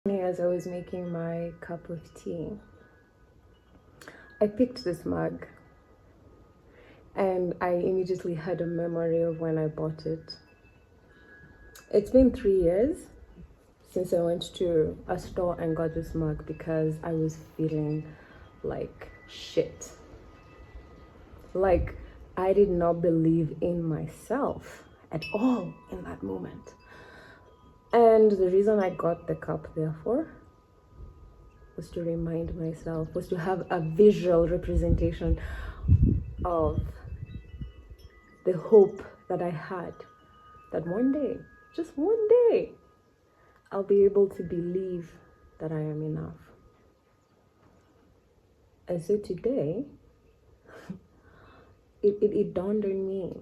As I was making my cup of tea, I picked this mug and I immediately had a memory of when I bought it. It's been 3 years since I went to a store and got this mug because I was feeling like shit. Like I did not believe in myself at all in that moment. And the reason I got the cup, therefore, was to remind myself, was to have a visual representation of the hope that I had that one day, just one day, I'll be able to believe that I am enough. And so today, it dawned on me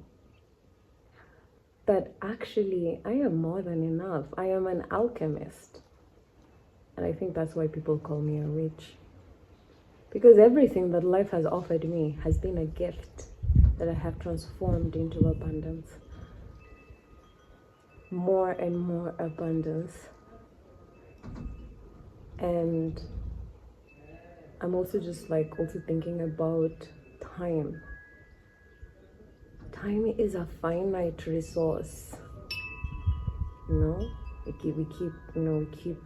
that actually I am more than enough. I am an alchemist. And I think that's why people call me a witch. Because everything that life has offered me has been a gift that I have transformed into abundance. More and more abundance. And I'm also just also thinking about time. Time is a finite resource. We keep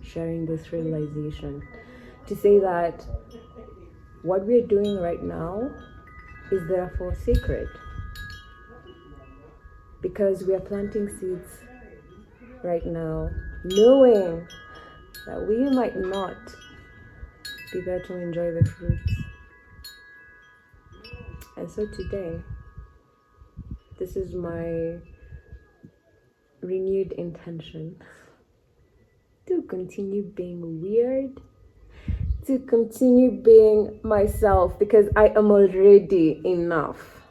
sharing this realization to say that what we're doing right now is therefore sacred, because we are planting seeds right now, knowing that we might not be there to enjoy the fruits. And so today, this is my renewed intention to continue being weird, to continue being myself, because I am already enough.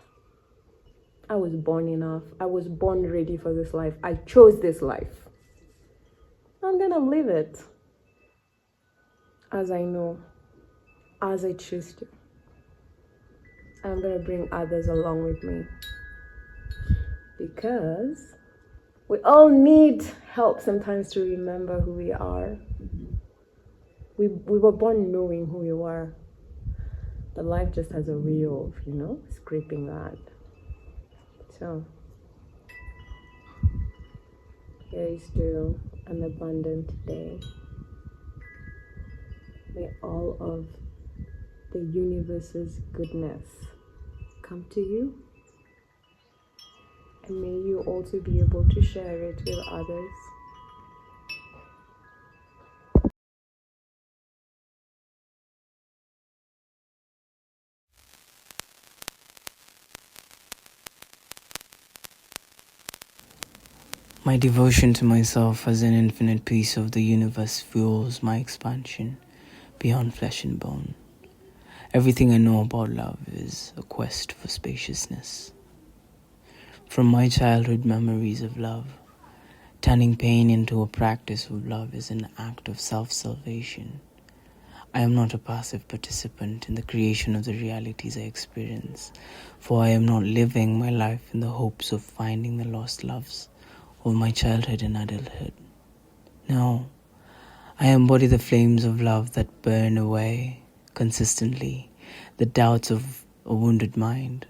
I was born enough. I was born ready for this life. I chose this life. I'm gonna live it as I know, as I choose to. I'm gonna bring others along with me, because we all need help sometimes to remember who we are. We were born knowing who we were, but life just has a way of, scraping that. So, here's to an abundant day. May all of the universe's goodness come to you, and may you also be able to share it with others. My devotion to myself as an infinite piece of the universe fuels my expansion beyond flesh and bone. Everything I know about love is a quest for spaciousness. From my childhood memories of love, turning pain into a practice of love is an act of self-salvation. I am not a passive participant in the creation of the realities I experience, for I am not living my life in the hopes of finding the lost loves of my childhood and adulthood. No, I embody the flames of love that burn away consistently the doubts of a wounded mind.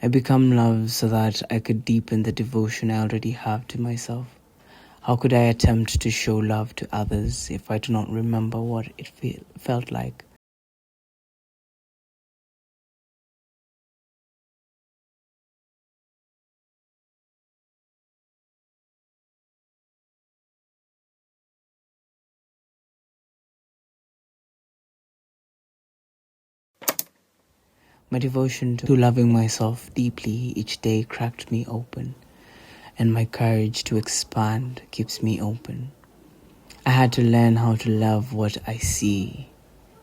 I become love so that I could deepen the devotion I already have to myself. How could I attempt to show love to others if I do not remember what it felt like? My devotion to loving myself deeply each day cracked me open, and my courage to expand keeps me open. I had to learn how to love what I see,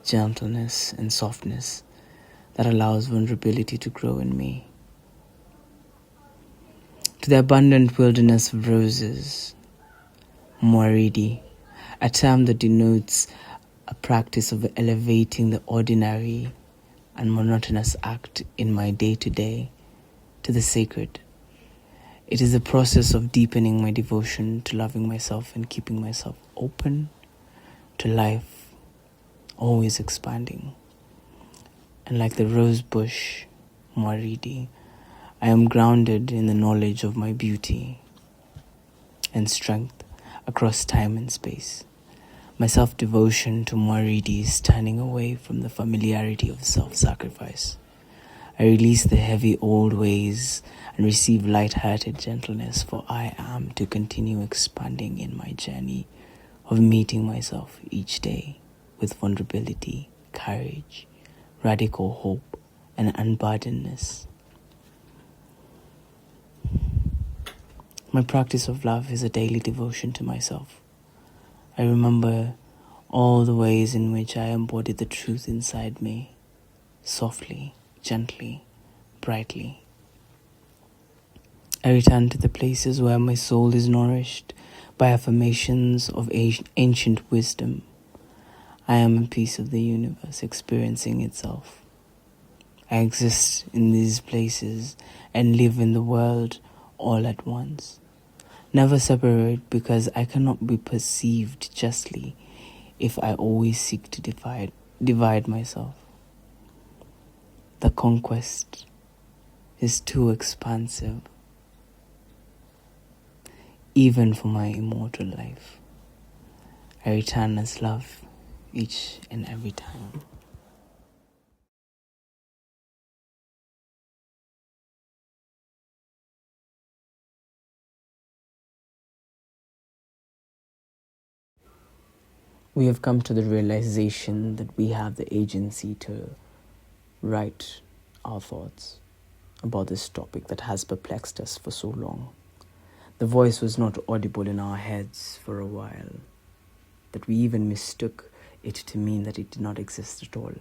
gentleness and softness that allows vulnerability to grow in me. To the abundant wilderness of roses, Moaridi, a term that denotes a practice of elevating the ordinary and monotonous act in my day-to-day to the sacred. It is the process of deepening my devotion to loving myself and keeping myself open to life, always expanding. And like the rose bush, Maridi, I am grounded in the knowledge of my beauty and strength across time and space. My self-devotion to Maridi is turning away from the familiarity of self-sacrifice. I release the heavy old ways and receive light-hearted gentleness, for I am to continue expanding in my journey of meeting myself each day with vulnerability, courage, radical hope, and unburdenedness. My practice of love is a daily devotion to myself. I remember all the ways in which I embody the truth inside me, softly, gently, brightly. I return to the places where my soul is nourished by affirmations of ancient wisdom. I am a piece of the universe experiencing itself. I exist in these places and live in the world all at once. Never separate, because I cannot be perceived justly if I always seek to divide myself. The conquest is too expansive, even for my immortal life. I return as love each and every time. We have come to the realization that we have the agency to write our thoughts about this topic that has perplexed us for so long. The voice was not audible in our heads for a while, that we even mistook it to mean that it did not exist at all.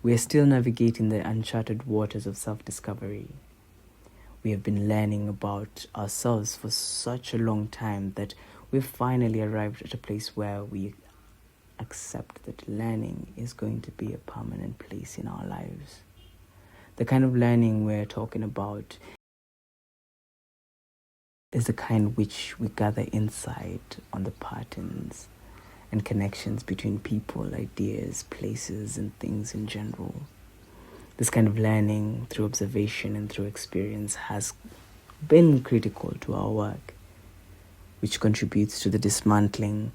We are still navigating the uncharted waters of self-discovery. We have been learning about ourselves for such a long time that we've finally arrived at a place where we accept that learning is going to be a permanent place in our lives. The kind of learning we're talking about is the kind which we gather insight on the patterns and connections between people, ideas, places, and things in general. This kind of learning through observation and through experience has been critical to our work, which contributes to the dismantling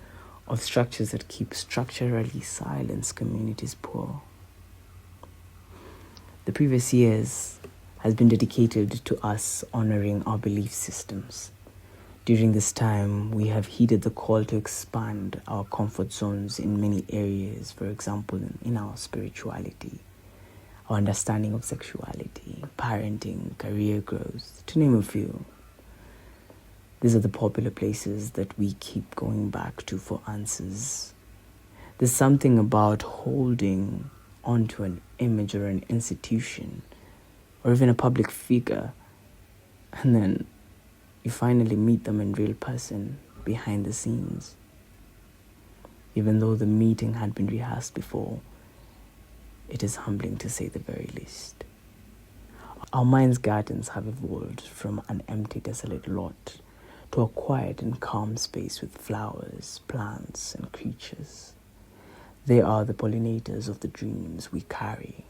of structures that keep structurally silenced communities poor. The previous years has been dedicated to us honoring our belief systems. During this time, we have heeded the call to expand our comfort zones in many areas, for example, in our spirituality, our understanding of sexuality, parenting, career growth, to name a few. These are the popular places that we keep going back to for answers. There's something about holding onto an image or an institution, or even a public figure, and then you finally meet them in real person behind the scenes. Even though the meeting had been rehearsed before, it is humbling to say the very least. Our mind's gardens have evolved from an empty, desolate lot to a quiet and calm space with flowers, plants, and creatures. They are the pollinators of the dreams we carry,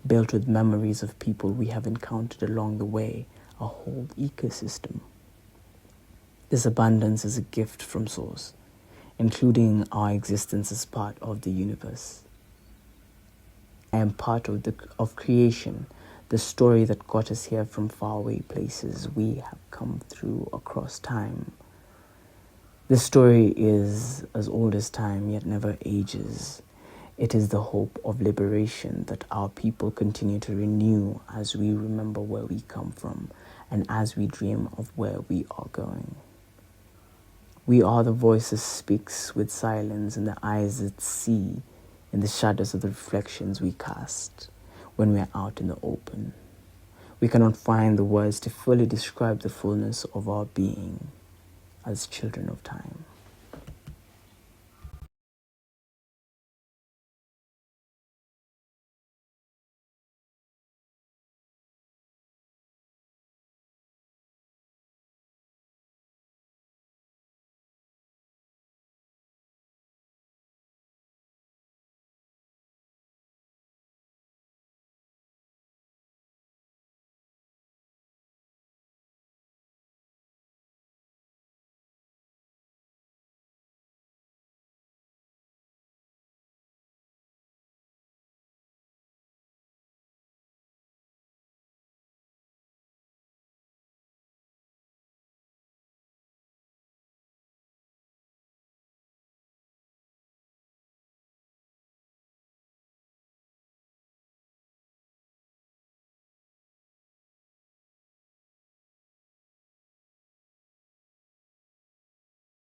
built with memories of people we have encountered along the way, a whole ecosystem. This abundance is a gift from Source, including our existence as part of the universe. I am part of creation, the story that got us here from faraway places we have come through across time. This story is as old as time, yet never ages. It is the hope of liberation that our people continue to renew as we remember where we come from and as we dream of where we are going. We are the voice that speaks with silence and the eyes that see in the shadows of the reflections we cast when we are out in the open. We cannot find the words to fully describe the fullness of our being as children of time.